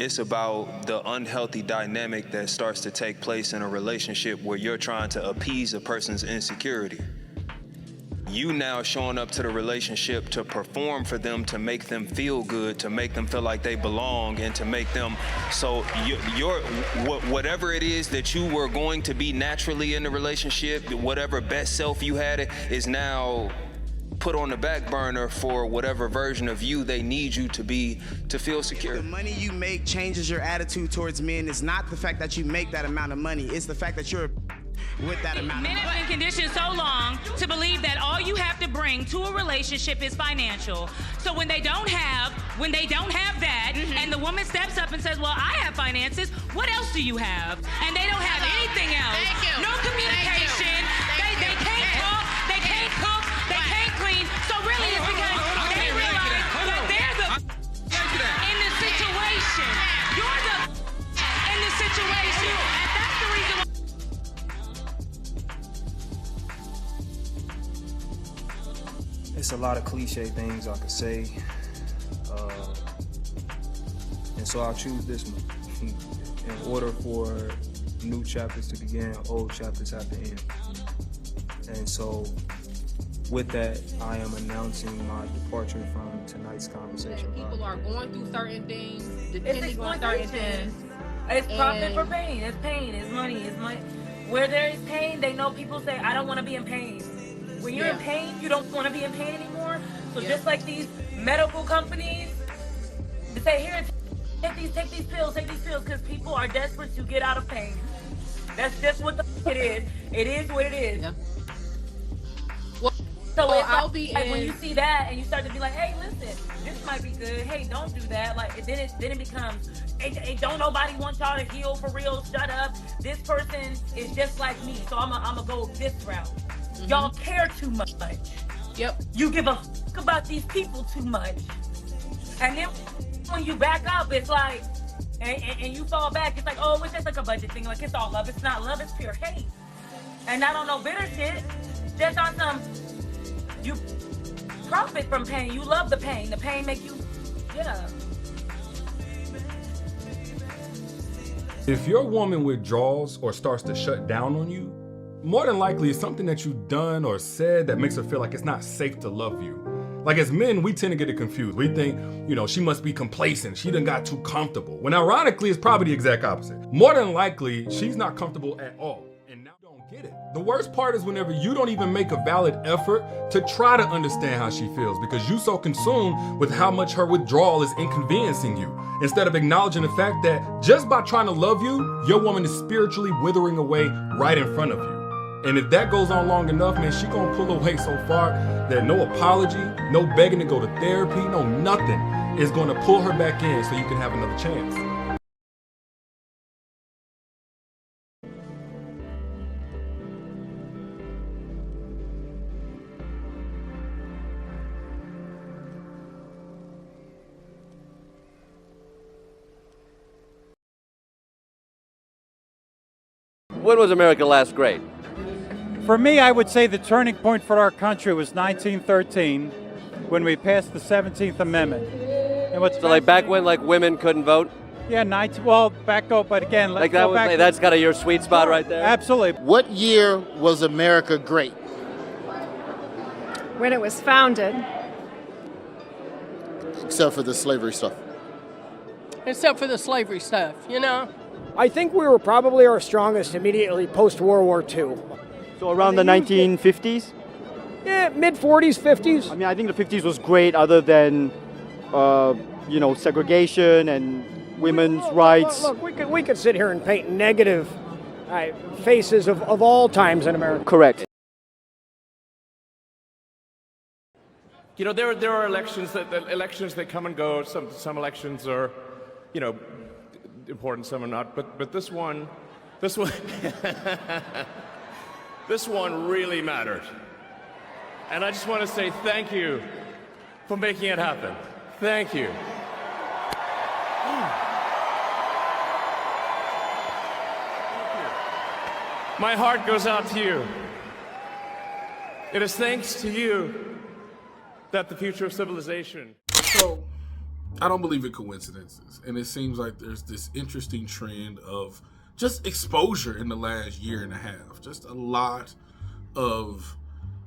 It's about the unhealthy dynamic that starts to take place in a relationship where you're trying to appease a person's insecurity. You now showing up to the relationship to perform for them, to make them feel good, to make them feel like they belong, and to make them, so whatever it is that you were going to be naturally in the relationship, whatever best self you had, is now put on the back burner for whatever version of you they need you to be to feel secure. The money you make changes your attitude towards men. It's not the fact that you make that amount of money. It's the fact that you're with that amount of money. Men have been conditioned so long to believe that all you have to bring to a relationship is financial. So when they don't have that, and the woman steps up and says, well, I have finances, what else do you have? And they don't have anything else. Thank you. No communication. They can't talk, they can't cook, they can't clean. So really it's because they realize that they're the in the situation. You're the in the situation. And that's the reason why. It's a lot of cliche things I could say, and so I'll choose this one. In order for new chapters to begin, old chapters have to end. And so with that, I am announcing my departure from tonight's conversation. People are going through certain things, depending on certain things. It's profit for pain. It's pain. It's money. It's money. Where there is pain, they know people say, I don't want to be in pain. When you're in pain, you don't want to be in pain anymore. So just like these medical companies, they say, here, take these pills, because people are desperate to get out of pain. That's just what it is. It is what it is. Yeah. So I'll be like when you see that and you start to be like, hey, listen, this might be good. Hey, don't do that. Like then it becomes, hey, don't nobody want y'all to heal for real. Shut up. This person is just like me, so I'm gonna go this route. Y'all care too much. Yep. You give a fuck about these people too much. And then when you back up, it's like, and you fall back, it's like, oh, it's just like a budget thing. Like, it's all love. It's not love, it's pure hate. And not on no bitter shit. Just on some, you profit from pain. You love the pain. The pain make you, yeah. If your woman withdraws or starts to shut down on you, more than likely it's something that you've done or said that makes her feel like it's not safe to love you. Like as men, we tend to get it confused. We think, she must be complacent. She done got too comfortable. When ironically, it's probably the exact opposite. More than likely, she's not comfortable at all. And now don't get it. The worst part is whenever you don't even make a valid effort to try to understand how she feels because you so consumed with how much her withdrawal is inconveniencing you. Instead of acknowledging the fact that just by trying to love you, your woman is spiritually withering away right in front of you. And if that goes on long enough, man, she gonna pull away so far that no apology, no begging to go to therapy, no nothing is gonna pull her back in so you can have another chance. When was America last great? For me, I would say the turning point for our country was 1913 when we passed the 17th Amendment. And what's so like back when women couldn't vote? Yeah, back up, but again, let's go back. That's kind of your sweet spot right there? Absolutely. What year was America great? When it was founded. Except for the slavery stuff. Except for the slavery stuff, I think we were probably our strongest immediately post-World War II. So around the 1950s? Yeah, mid-40s, 50s. I mean, I think the 50s was great other than, segregation and women's rights. Look, we could sit here and paint negative faces of all times in America. Correct. There are elections that come and go. Some elections are, important, some are not. But this one this one really mattered. And I just want to say thank you for making it happen. Thank you. My heart goes out to you. It is thanks to you that the future of civilization. So, I don't believe in coincidences. And it seems like there's this interesting trend of just exposure in the last year and a half. Just a lot of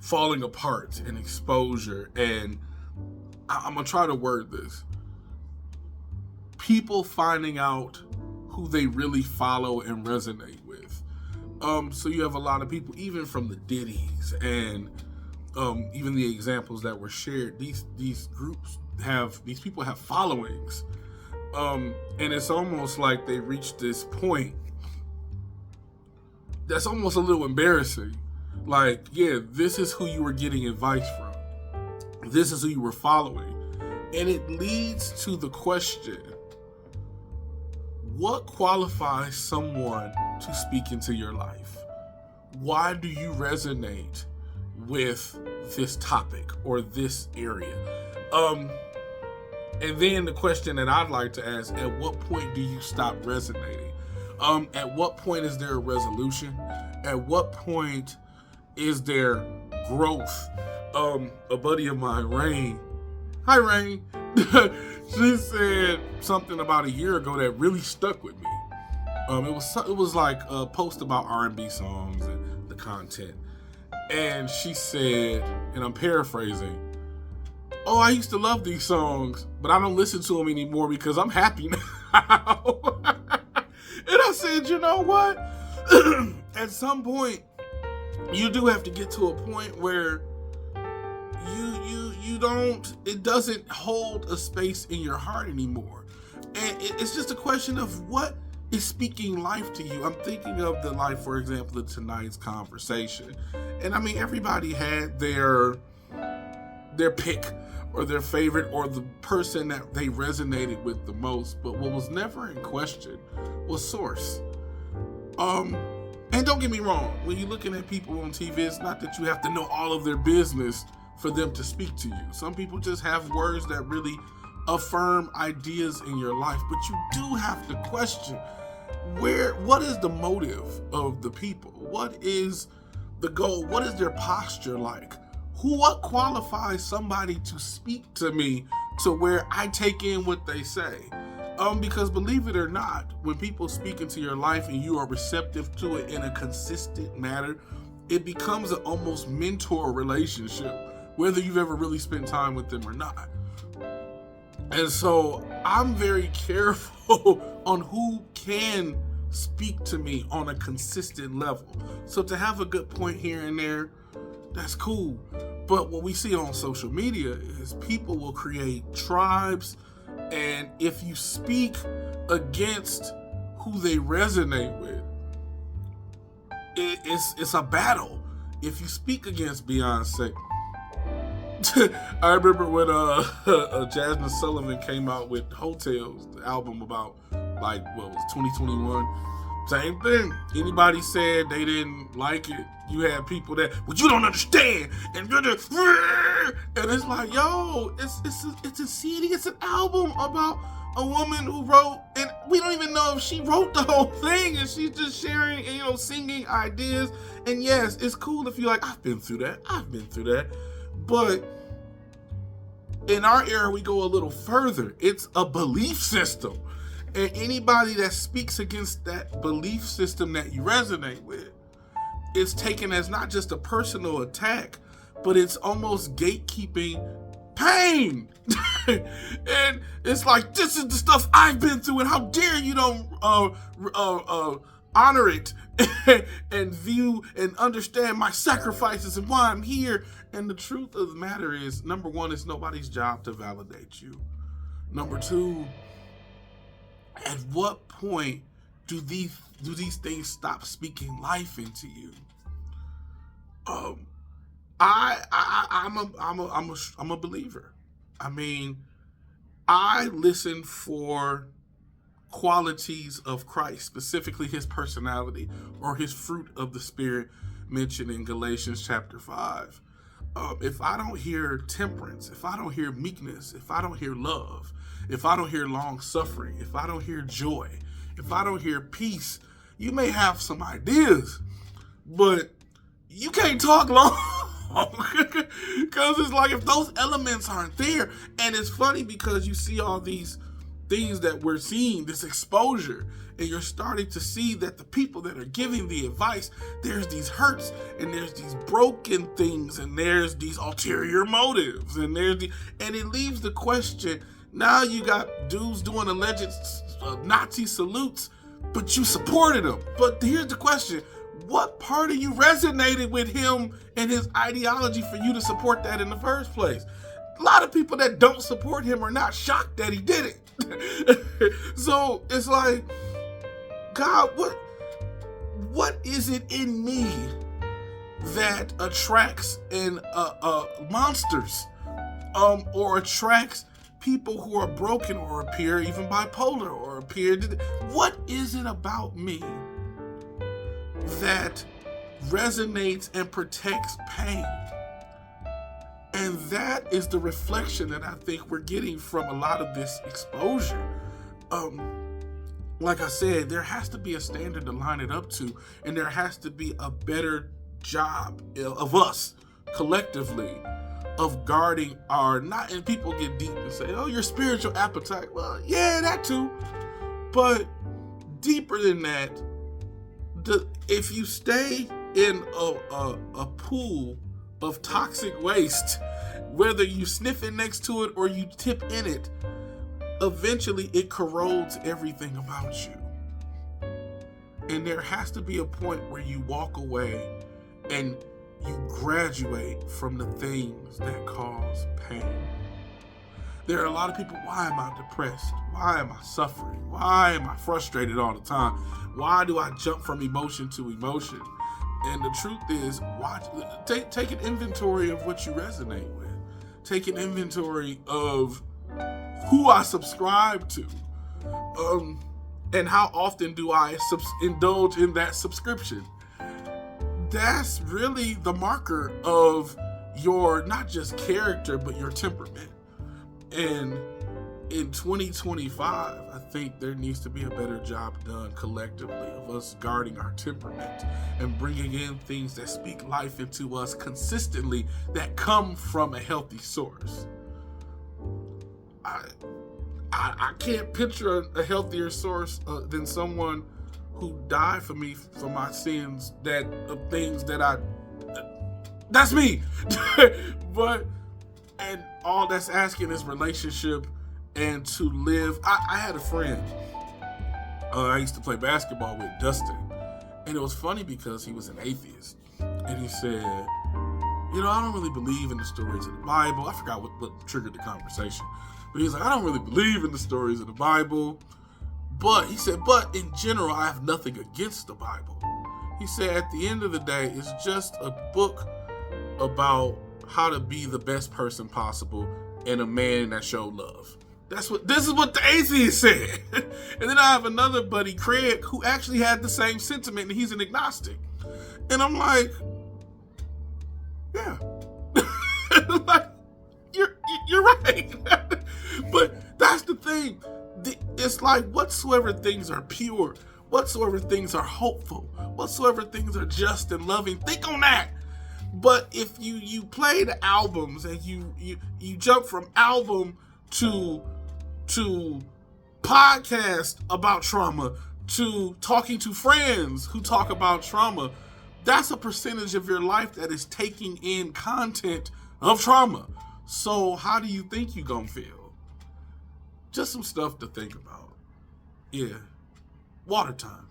falling apart and exposure. And I'm going to try to word this. People finding out who they really follow and resonate with. So you have a lot of people, even from the Diddies and even the examples that were shared, these people have followings. And it's almost like they reached this point that's almost a little embarrassing. Like, yeah, this is who you were getting advice from. This is who you were following. And it leads to the question, what qualifies someone to speak into your life? Why do you resonate with this topic or this area? And then the question that I'd like to ask, at what point do you stop resonating? At what point is there a resolution? At what point is there growth? A buddy of mine, Rain, hi Rain, she said something about a year ago that really stuck with me. It was like a post about R&B songs and the content. And she said, and I'm paraphrasing, oh, I used to love these songs, but I don't listen to them anymore because I'm happy now. And I said, you know what? At some point, you do have to get to a point where it doesn't hold a space in your heart anymore. And it's just a question of what is speaking life to you. I'm thinking of the life, for example, of tonight's conversation. And I mean, everybody had their pick or their favorite or the person that they resonated with the most. But what was never in question was source. And don't get me wrong, when you're looking at people on TV, it's not that you have to know all of their business for them to speak to you. Some people just have words that really affirm ideas in your life, but you do have to question what is the motive of the people? What is the goal? What is their posture like? What qualifies somebody to speak to me to where I take in what they say? Because believe it or not, when people speak into your life and you are receptive to it in a consistent manner, it becomes an almost mentor relationship, whether you've ever really spent time with them or not. And so I'm very careful on who can speak to me on a consistent level. So to have a good point here and there, that's cool. But what we see on social media is people will create tribes, and if you speak against who they resonate with, it's a battle. If you speak against Beyonce, I remember when Jasmine Sullivan came out with Hotels, the album about 2021. Same thing. Anybody said they didn't like it, you had people that, well, you don't understand, and you're just, and it's like, yo, it's a CD, it's an album about a woman who wrote, and we don't even know if she wrote the whole thing, and she's just sharing and singing ideas. And yes, it's cool if you're like, I've been through that. But in our era, we go a little further. It's a belief system. And anybody that speaks against that belief system that you resonate with is taken as not just a personal attack, but it's almost gatekeeping pain. And it's like, this is the stuff I've been through, and how dare you don't honor it and view and understand my sacrifices and why I'm here. And the truth of the matter is, number one, it's nobody's job to validate you. Number two, at what point do these things stop speaking life into you? I'm a believer. I mean, I listen for qualities of Christ, specifically his personality or his fruit of the Spirit mentioned in Galatians chapter 5. If I don't hear temperance, if I don't hear meekness, if I don't hear love, if I don't hear long suffering, if I don't hear joy, if I don't hear peace, you may have some ideas, but you can't talk long Because it's like, if those elements aren't there, and it's funny because you see all these things that we're seeing, this exposure, and you're starting to see that the people that are giving the advice, there's these hurts, and there's these broken things, and there's these ulterior motives, and and it leaves the question, now you got dudes doing alleged Nazi salutes, but you supported him. But here's the question, what part of you resonated with him and his ideology for you to support that in the first place? A lot of people that don't support him are not shocked that he did it. So it's like, God, what is it in me that attracts monsters, or attracts people who are broken or appear even bipolar or appear? What is it about me that resonates and protects pain? And that is the reflection that I think we're getting from a lot of this exposure. Like I said, there has to be a standard to line it up to, and there has to be a better job of us collectively of guarding our, not, and people get deep and say, oh, your spiritual appetite. Well, yeah, that too. But deeper than that, if you stay in a pool of toxic waste, whether you sniff it next to it or you tip in it, eventually it corrodes everything about you. And there has to be a point where you walk away and you graduate from the things that cause pain. There are a lot of people, why am I depressed? Why am I suffering? Why am I frustrated all the time? Why do I jump from emotion to emotion? And the truth is, take an inventory of what you resonate with. Take an inventory of who I subscribe to. And how often do I indulge in that subscription? That's really the marker of your, not just character, but your temperament. And in 2025, I think there needs to be a better job done collectively of us guarding our temperament and bringing in things that speak life into us consistently that come from a healthy source. I can't picture a healthier source than someone who died for me for my sins, things that that's me. And all that's asking is relationship and to live. I had a friend I used to play basketball with, Dustin, and it was funny because he was an atheist, and he said, I don't really believe in the stories of the Bible. I forgot what triggered the conversation, but he was like, I don't really believe in the stories of the Bible, but he said, but in general, I have nothing against the Bible. He said, at the end of the day, it's just a book about how to be the best person possible and a man that showed love. This is what the atheist said. And then I have another buddy, Craig, who actually had the same sentiment, and he's an agnostic. And I'm like, yeah. Like, you're right. But that's the thing. It's like, whatsoever things are pure, whatsoever things are hopeful, whatsoever things are just and loving, think on that. But if you play the albums and you jump from album to podcast about trauma, to talking to friends who talk about trauma, that's a percentage of your life that is taking in content of trauma. So how do you think you're gonna feel? Just some stuff to think about. Yeah. Water time.